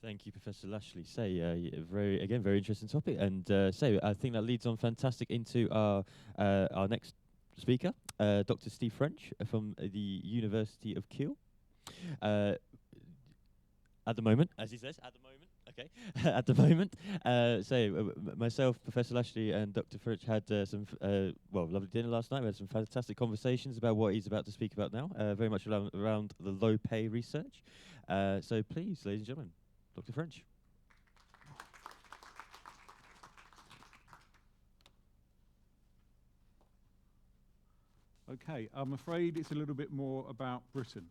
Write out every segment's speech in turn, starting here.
Thank you, Professor Lashley. Very interesting topic, and I think that leads on fantastic into our next speaker, Dr. Steve French from the University of Kiel. At the moment, as he says, at the moment, okay, at the moment. Myself, Professor Lashley, and Dr. French had some lovely dinner last night. We had some fantastic conversations about what he's about to speak about now, very much around the low pay research. So please, ladies and gentlemen, Dr. French. Okay, I'm afraid it's a little bit more about Britain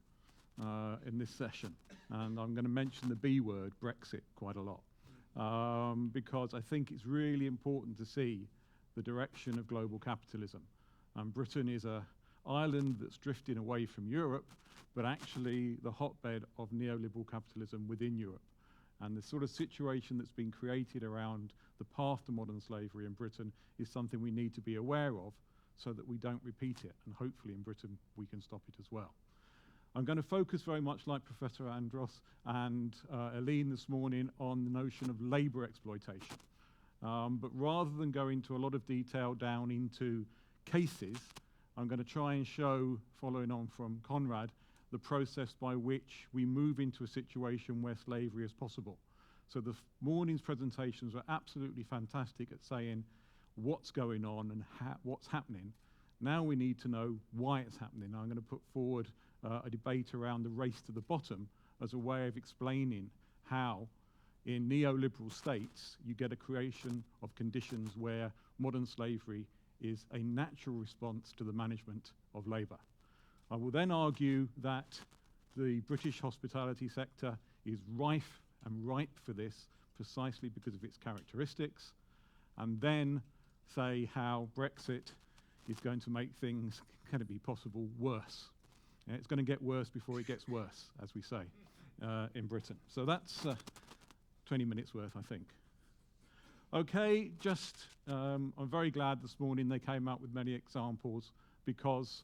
in this session. And I'm going to mention the B word, Brexit, quite a lot. Because I think it's really important to see the direction of global capitalism. Britain is an island that's drifting away from Europe, but actually the hotbed of neoliberal capitalism within Europe. And the sort of situation that's been created around the path to modern slavery in Britain is something we need to be aware of so that we don't repeat it. And hopefully in Britain we can stop it as well. I'm going to focus very much like Professor Andros and Eileen this morning on the notion of labour exploitation. But rather than go into a lot of detail down into cases, I'm going to try and show, following on from Conrad, the process by which we move into a situation where slavery is possible. So the morning's presentations were absolutely fantastic at saying what's going on and what's happening. Now we need to know why it's happening. I'm going to put forward a debate around the race to the bottom as a way of explaining how in neoliberal states you get a creation of conditions where modern slavery is a natural response to the management of labour. I will then argue that the British hospitality sector is rife and ripe for this precisely because of its characteristics, and then say how Brexit is going to make things, can it be possible, worse. And it's going to get worse before it gets worse, as we say, in Britain. So that's 20 minutes worth, I think. Okay, I'm very glad this morning they came out with many examples, because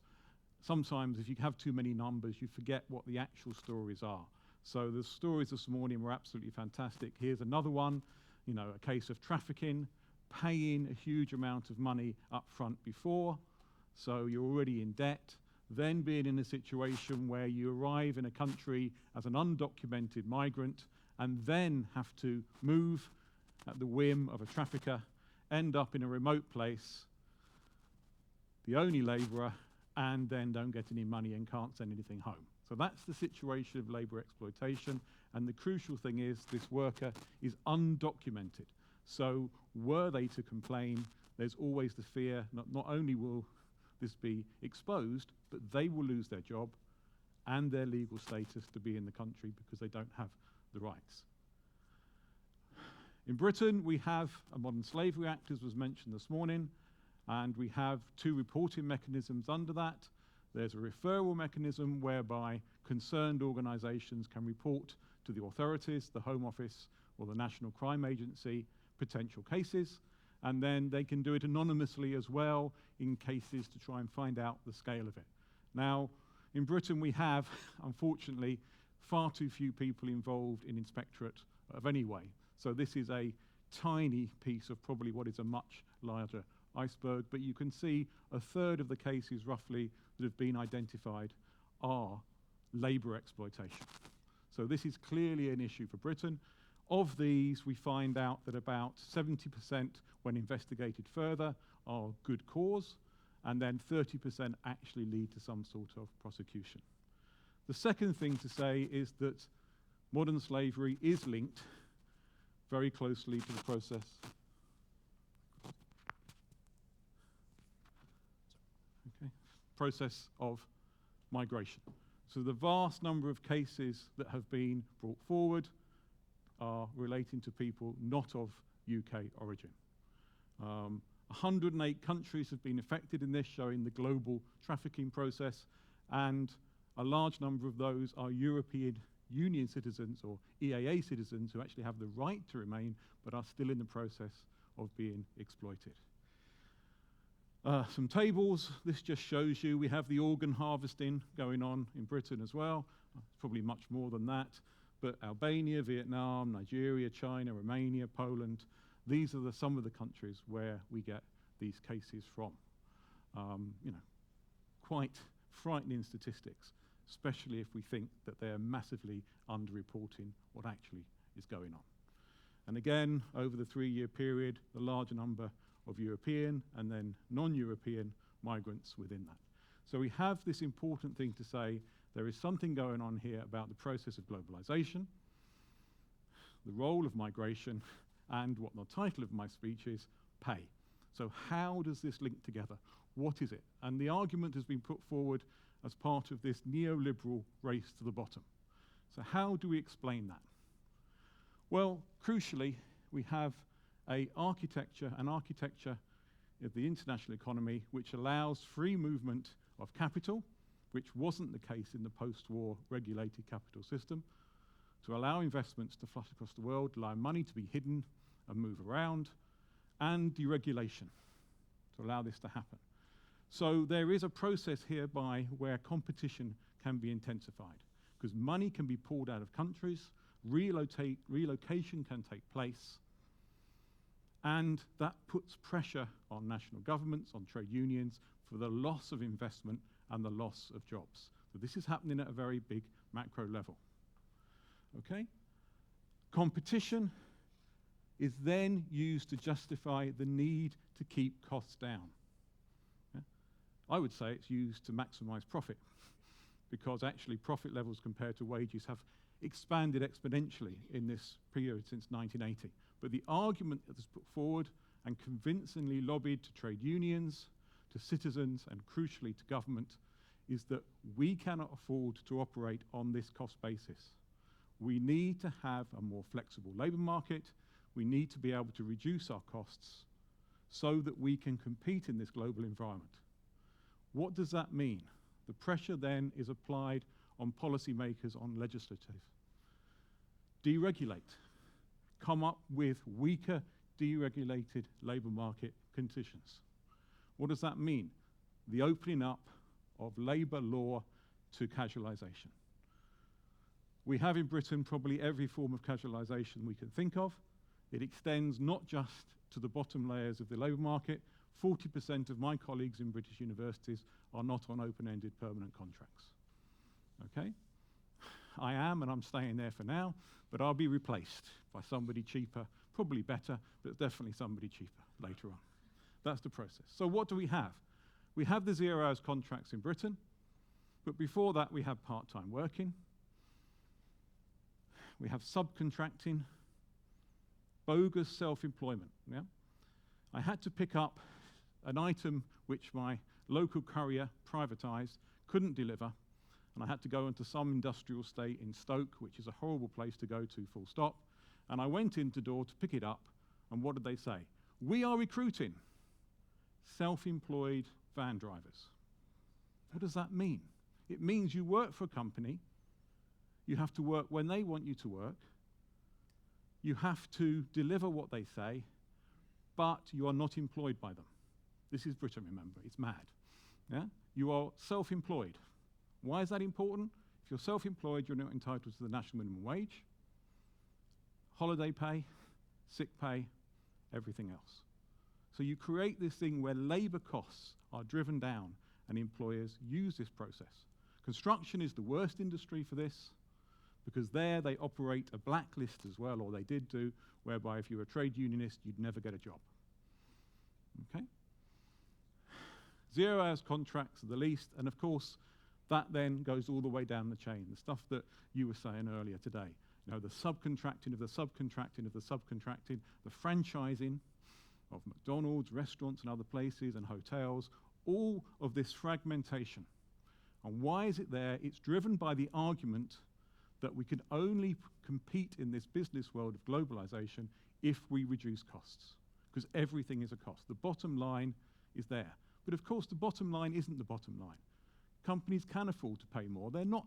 sometimes if you have too many numbers, you forget what the actual stories are. So the stories this morning were absolutely fantastic. Here's another one, a case of trafficking, paying a huge amount of money up front before, so you're already in debt, then being in a situation where you arrive in a country as an undocumented migrant and then have to move at the whim of a trafficker, end up in a remote place, the only labourer, and then don't get any money and can't send anything home. So that's the situation of labour exploitation, and the crucial thing is this worker is undocumented. So were they to complain, there's always the fear not only will this be exposed, but they will lose their job and their legal status to be in the country because they don't have the rights. In Britain, we have a Modern Slavery Act, as was mentioned this morning, and we have two reporting mechanisms under that. There's a referral mechanism whereby concerned organisations can report to the authorities, the Home Office or the National Crime Agency, potential cases, and then they can do it anonymously as well in cases to try and find out the scale of it. Now, in Britain we have, unfortunately, far too few people involved in inspectorate of any way. So this is a tiny piece of probably what is a much larger iceberg, but you can see a third of the cases roughly that have been identified are labour exploitation. So this is clearly an issue for Britain. Of these, we find out that about 70%, when investigated further, are good cause, and then 30% actually lead to some sort of prosecution. The second thing to say is that modern slavery is linked very closely to the process of migration. So the vast number of cases that have been brought forward are relating to people not of UK origin. 108 countries have been affected in this, showing the global trafficking process, and a large number of those are European Union citizens or EAA citizens who actually have the right to remain but are still in the process of being exploited. Some tables. This just shows you we have the organ harvesting going on in Britain as well. Probably much more than that. but Albania, Vietnam, Nigeria, China, Romania, Poland, these are some of the countries where we get these cases from. You know, quite frightening statistics, especially if we think that they're massively underreporting what actually is going on. And again, over the 3-year period, the larger number of European and then non-European migrants within that. So we have this important thing to say, there is something going on here about the process of globalization, the role of migration, and what the title of my speech is, pay. So how does this link together? What is it? And the argument has been put forward as part of this neoliberal race to the bottom. So how do we explain that? Well, crucially, we have an architecture of the international economy which allows free movement of capital, which wasn't the case in the post-war regulated capital system, to allow investments to flush across the world, allow money to be hidden and move around, and deregulation to allow this to happen. So there is a process hereby where competition can be intensified, because money can be pulled out of countries, relocation can take place, and that puts pressure on national governments, on trade unions, for the loss of investment and the loss of jobs. So this is happening at a very big macro level. Okay? Competition is then used to justify the need to keep costs down. Yeah? I would say it's used to maximize profit, because actually profit levels compared to wages have expanded exponentially in this period since 1980. But the argument that is put forward and convincingly lobbied to trade unions, to citizens, and crucially to government, is that we cannot afford to operate on this cost basis. We need to have a more flexible labour market. We need to be able to reduce our costs so that we can compete in this global environment. What does that mean? The pressure then is applied on policymakers, on legislative. Deregulate. Come up with weaker, deregulated labour market conditions. What does that mean? The opening up of labour law to casualisation. We have in Britain probably every form of casualisation we can think of. It extends not just to the bottom layers of the labour market. 40% of my colleagues in British universities are not on open-ended permanent contracts. Okay? I am, and I'm staying there for now, but I'll be replaced by somebody cheaper, probably better, but definitely somebody cheaper later on. That's the process. So what do we have? We have the 0 hours contracts in Britain, but before that we have part-time working. We have subcontracting, bogus self-employment. Yeah? I had to pick up an item which my local courier privatised, couldn't deliver, and I had to go into some industrial estate in Stoke, which is a horrible place to go to, full stop. And I went into door to pick it up, and what did they say? We are recruiting self-employed van drivers. What does that mean? It means you work for a company, you have to work when they want you to work, you have to deliver what they say, but you are not employed by them. This is Britain, remember, it's mad. Yeah? You are self-employed. Why is that important? If you're self-employed, you're not entitled to the national minimum wage, holiday pay, sick pay, everything else. So you create this thing where labour costs are driven down and employers use this process. Construction is the worst industry for this, because there they operate a blacklist as well, or they did do, whereby if you were a trade unionist, you'd never get a job. Okay? 0 hours contracts are the least, and of course, that then goes all the way down the chain, the stuff that you were saying earlier today. You know, the subcontracting of the subcontracting of the subcontracting, the franchising of McDonald's, restaurants and other places and hotels, all of this fragmentation. And why is it there? It's driven by the argument that we can only compete in this business world of globalization if we reduce costs, because everything is a cost. The bottom line is there. But of course, the bottom line isn't the bottom line. Companies can afford to pay more. They're not,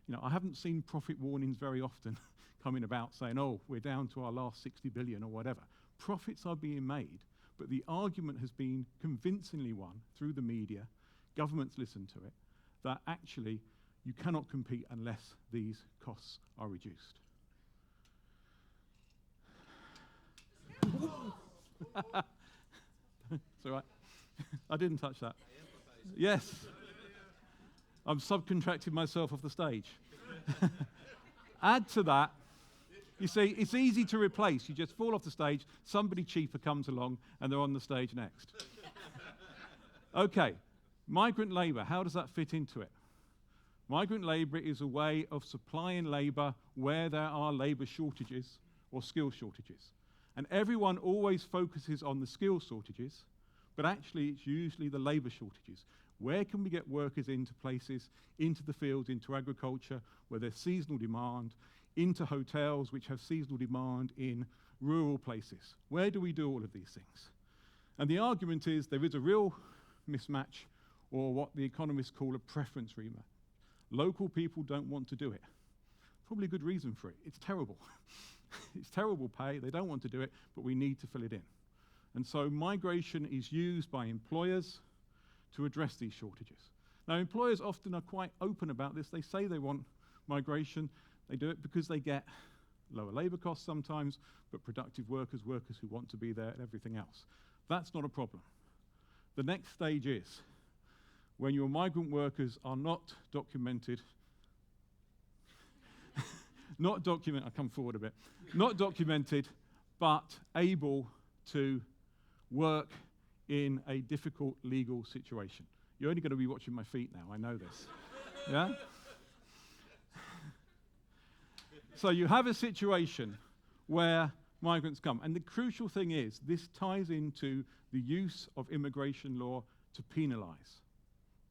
you know, I haven't seen profit warnings very often coming about saying, oh, we're down to our last 60 billion or whatever. Profits are being made, but the argument has been convincingly won through the media, governments listen to it, that actually you cannot compete unless these costs are reduced. It's all right. I didn't touch that. Yes. I'm subcontracting myself off the stage. Add to that, you see, it's easy to replace. You just fall off the stage, somebody cheaper comes along, and they're on the stage next. Okay, migrant labour, how does that fit into it? Migrant labour is a way of supplying labour where there are labour shortages or skill shortages. And everyone always focuses on the skill shortages, but actually it's usually the labour shortages. Where can we get workers into places, into the fields, into agriculture, where there's seasonal demand, into hotels which have seasonal demand in rural places? Where do we do all of these things? And the argument is there is a real mismatch, or what the economists call a preference rematch. Local people don't want to do it. Probably a good reason for it. It's terrible. It's terrible pay. They don't want to do it, but we need to fill it in. And so migration is used by employers to address these shortages. Now, employers often are quite open about this. They say they want migration. They do it because they get lower labour costs sometimes, but productive workers, workers who want to be there, and everything else. That's not a problem. The next stage is when your migrant workers are not documented, I'll come forward a bit, not documented, but able to work in a difficult legal situation. You're only going to be watching my feet now, I know this. Yeah? So you have a situation where migrants come, and the crucial thing is this ties into the use of immigration law to penalise.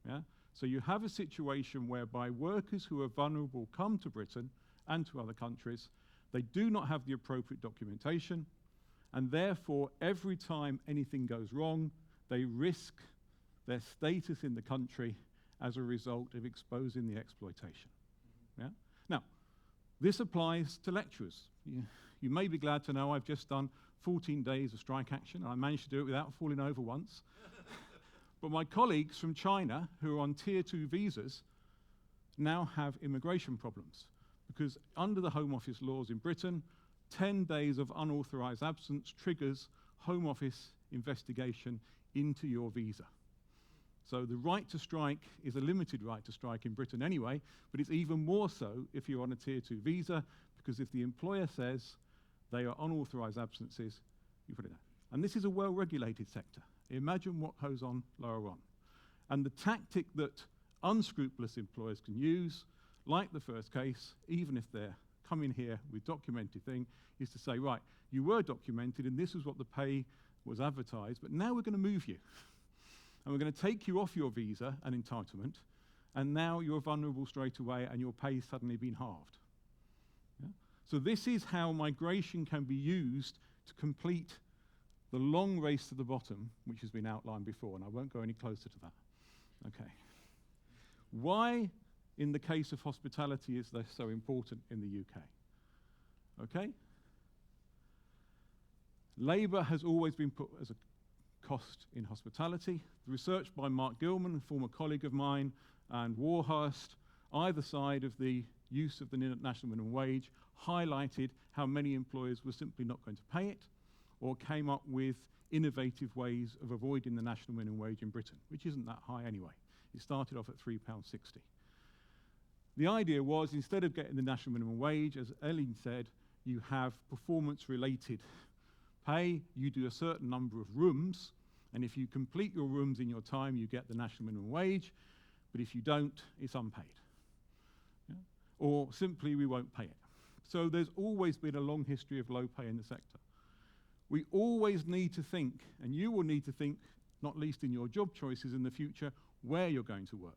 Yeah? So you have a situation whereby workers who are vulnerable come to Britain and to other countries. They do not have the appropriate documentation, and therefore every time anything goes wrong, they risk their status in the country as a result of exposing the exploitation. Yeah? Now, this applies to lecturers. You may be glad to know I've just done 14 days of strike action, and I managed to do it without falling over once. But my colleagues from China, who are on Tier 2 visas, now have immigration problems, because under the Home Office laws in Britain, 10 days of unauthorised absence triggers Home Office investigation into your visa. So the right to strike is a limited right to strike in Britain anyway, but it's even more so if you're on a Tier 2 visa, because if the employer says they are unauthorised absences, you put it down. And this is a well-regulated sector. Imagine what goes on lower on. And the tactic that unscrupulous employers can use, like the first case, even if they're coming here with documented thing, is to say, right, you were documented and this is what the pay was advertised, but now we're going to move you. And we're going to take you off your visa and entitlement, and now you're vulnerable straight away and your pay's suddenly been halved. Yeah? So this is how migration can be used to complete the long race to the bottom, which has been outlined before, and I won't go any closer to that. Okay. Why, in the case of hospitality, is this so important in the UK? Okay? Labour has always been put as a cost in hospitality. The research by Mark Gilman, a former colleague of mine, and Warhurst, either side of the use of the national minimum wage, highlighted how many employers were simply not going to pay it, or came up with innovative ways of avoiding the national minimum wage in Britain, which isn't that high anyway. It started off at £3.60. The idea was, instead of getting the national minimum wage, as Ellen said, you have performance-related pay. You do a certain number of rooms, and if you complete your rooms in your time, you get the national minimum wage, but if you don't, it's unpaid. Yeah? Or simply, we won't pay it. So there's always been a long history of low pay in the sector. We always need to think, and you will need to think, not least in your job choices in the future, where you're going to work.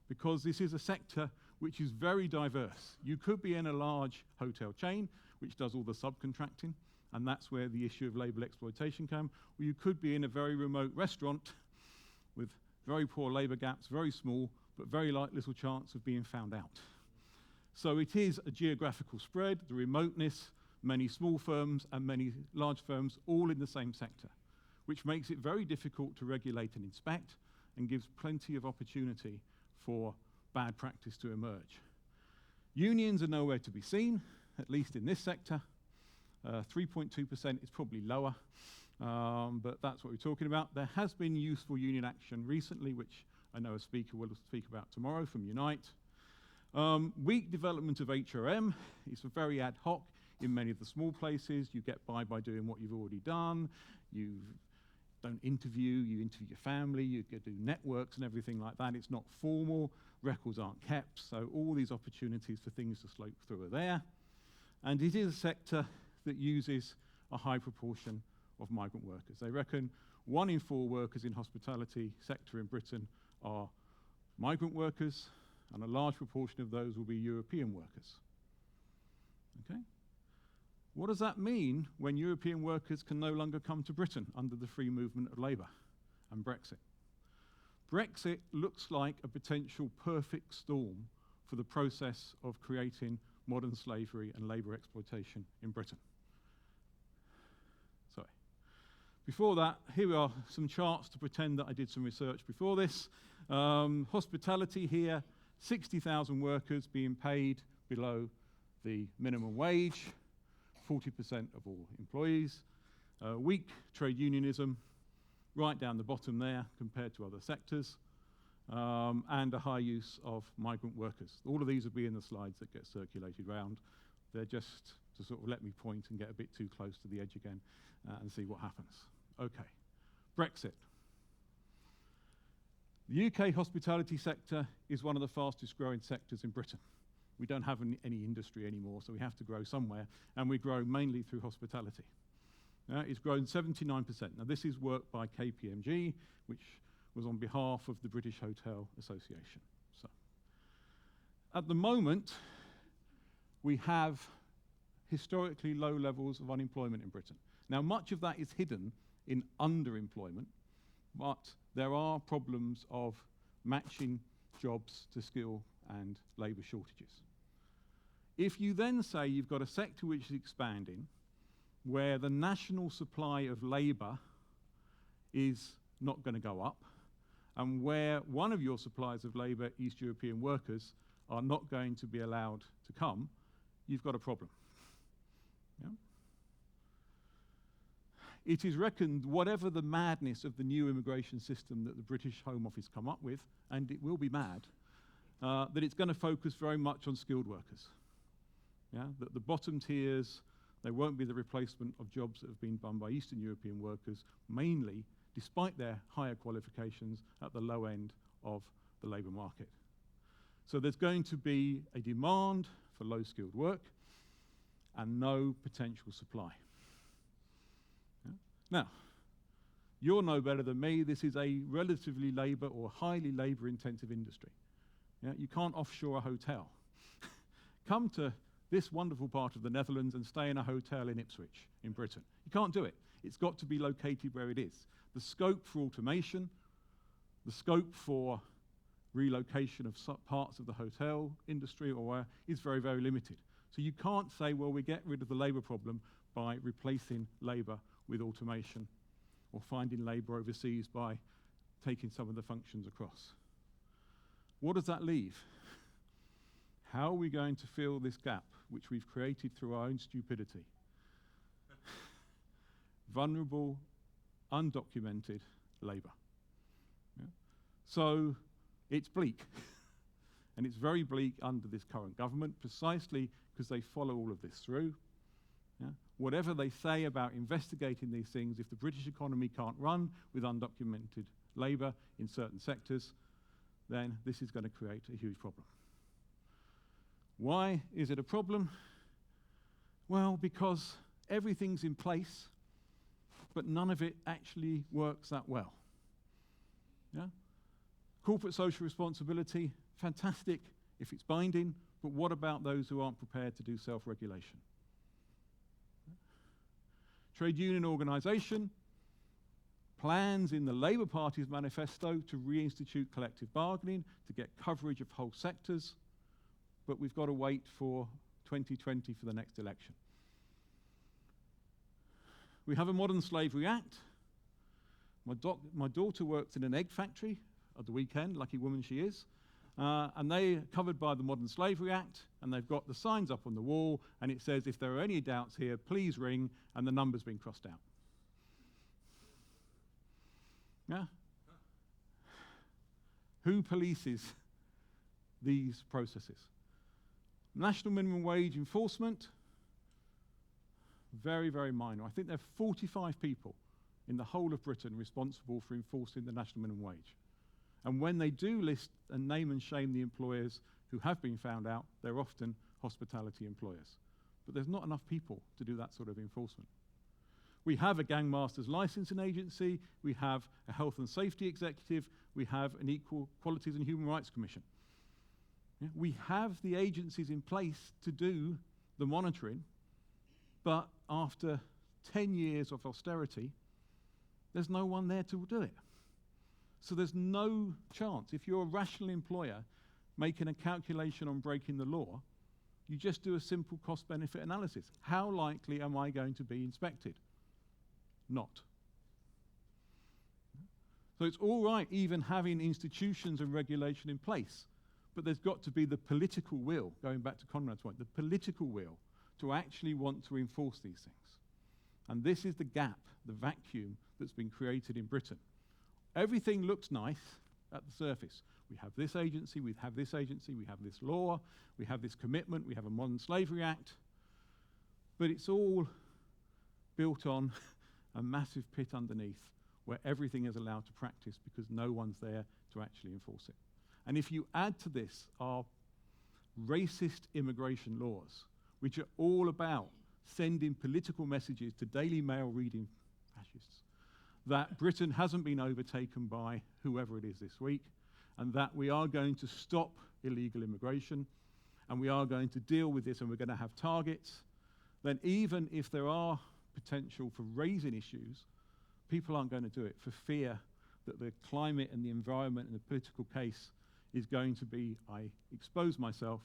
Because this is a sector which is very diverse. You could be in a large hotel chain, which does all the subcontracting, and that's where the issue of labour exploitation came. Or you could be in a very remote restaurant with very poor labour gaps, very small, but very little chance of being found out. So it is a geographical spread, the remoteness, many small firms and many large firms, all in the same sector, which makes it very difficult to regulate and inspect and gives plenty of opportunity for bad practice to emerge. Unions are nowhere to be seen, at least in this sector. 3.2% is probably lower, but that's what we're talking about. There has been useful union action recently, which I know a speaker will speak about tomorrow from Unite. Weak development of HRM is very ad hoc in many of the small places. You get by doing what you've already done. You don't interview, you interview your family, you do networks and everything like that. It's not formal, records aren't kept, so all these opportunities for things to slope through are there. And it is a sector that uses a high proportion of migrant workers. They reckon 1 in 4 workers in hospitality sector in Britain are migrant workers, and a large proportion of those will be European workers. Okay? What does that mean when European workers can no longer come to Britain under the free movement of labour and Brexit? Brexit looks like a potential perfect storm for the process of creating modern slavery and labour exploitation in Britain. Sorry. Before that, here are some charts to pretend that I did some research before this. Hospitality here, 60,000 workers being paid below the minimum wage, 40% of all employees. Weak trade unionism, right down the bottom there compared to other sectors, and a high use of migrant workers. All of these will be in the slides that get circulated round. They're just to sort of let me point and get a bit too close to the edge again and see what happens. Okay, Brexit. The UK hospitality sector is one of the fastest growing sectors in Britain. We don't have any industry anymore, so we have to grow somewhere, and we grow mainly through hospitality. It's grown 79%. Now, this is work by KPMG, which was on behalf of the British Hotel Association. So, at the moment, we have historically low levels of unemployment in Britain. Now, much of that is hidden in underemployment, but there are problems of matching jobs to skill and labour shortages. If you then say you've got a sector which is expanding, where the national supply of labour is not going to go up, and where one of your suppliers of labour, East European workers, are not going to be allowed to come, you've got a problem. Yeah? It is reckoned, whatever the madness of the new immigration system that the British Home Office come up with, and it will be mad, that it's going to focus very much on skilled workers. Yeah? That the bottom tiers, they won't be the replacement of jobs that have been done by Eastern European workers, mainly, despite their higher qualifications, at the low end of the labour market. So there's going to be a demand for low-skilled work and no potential supply. Yeah? Now, you'll know better than me, this is a relatively labour or highly labour-intensive industry. Yeah? You can't offshore a hotel. Come to this wonderful part of the Netherlands and stay in a hotel in Ipswich, in Britain. You can't do it. It's got to be located where it is. The scope for automation, the scope for relocation of parts of the hotel industry is very, very limited. So you can't say, well, we get rid of the labour problem by replacing labour with automation or finding labour overseas by taking some of the functions across. What does that leave? How are we going to fill this gap, which we've created through our own stupidity? Vulnerable, undocumented labour. Yeah? So it's bleak. And it's very bleak under this current government, precisely because they follow all of this through. Yeah? Whatever they say about investigating these things, if the British economy can't run with undocumented labour in certain sectors, then this is going to create a huge problem. Why is it a problem? Well, because everything's in place, but none of it actually works that well. Yeah? Corporate social responsibility, fantastic if it's binding, but what about those who aren't prepared to do self-regulation? Trade union organisation, plans in the Labour Party's manifesto to reinstitute collective bargaining, to get coverage of whole sectors, but we've got to wait for 2020 for the next election. We have a Modern Slavery Act. My daughter works in an egg factory at the weekend, lucky woman she is. and they are covered by the Modern Slavery Act, and they've got the signs up on the wall, and it says, if there are any doubts here, please ring, and the number's been crossed out. Yeah? Who polices these processes? National minimum wage enforcement, very, very minor. I think there are 45 people in the whole of Britain responsible for enforcing the national minimum wage. And when they do list and name and shame the employers who have been found out, they're often hospitality employers. But there's not enough people to do that sort of enforcement. We have a gangmasters licensing agency, we have a health and safety executive, we have an Equal Qualities and Human Rights Commission. Yeah, we have the agencies in place to do the monitoring, but after 10 years of austerity, there's no one there to do it. So there's no chance. If you're a rational employer making a calculation on breaking the law, you just do a simple cost-benefit analysis. How likely am I going to be inspected? Not. So it's all right even having institutions and regulation in place, but there's got to be the political will, going back to Conrad's point, the political will to actually want to enforce these things. And this is the gap, the vacuum that's been created in Britain. Everything looks nice at the surface. We have this agency, we have this agency, we have this law, we have this commitment, we have a Modern Slavery Act, but it's all built on a massive pit underneath where everything is allowed to practice because no one's there to actually enforce it. And if you add to this our racist immigration laws, which are all about sending political messages to Daily Mail reading fascists, that Britain hasn't been overtaken by whoever it is this week, and that we are going to stop illegal immigration, and we are going to deal with this, and we're going to have targets, then even if there are potential for raising issues, people aren't going to do it for fear that the climate and the environment and the political case is going to be, I expose myself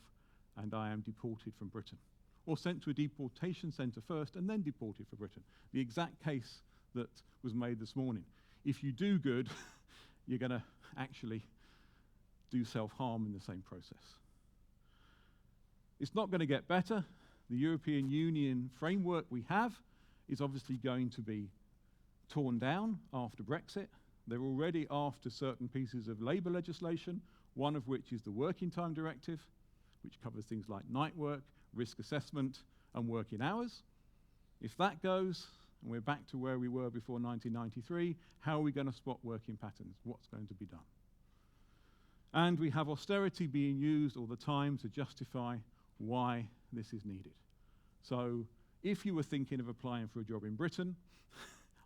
and I am deported from Britain. Or sent to a deportation centre first and then deported for Britain. The exact case that was made this morning. If you do good, you're going to actually do self-harm in the same process. It's not going to get better. The European Union framework we have is obviously going to be torn down after Brexit. They're already after certain pieces of labour legislation, one of which is the Working Time Directive, which covers things like night work, risk assessment, and working hours. If that goes, and we're back to where we were before 1993, how are we going to spot working patterns? What's going to be done? And we have austerity being used all the time to justify why this is needed. So if you were thinking of applying for a job in Britain,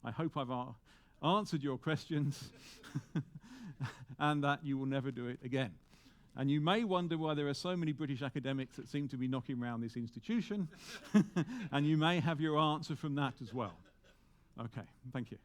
I hope I've answered your questions and that you will never do it again. And you may wonder why there are so many British academics that seem to be knocking around this institution, and you may have your answer from that as well. Okay, thank you.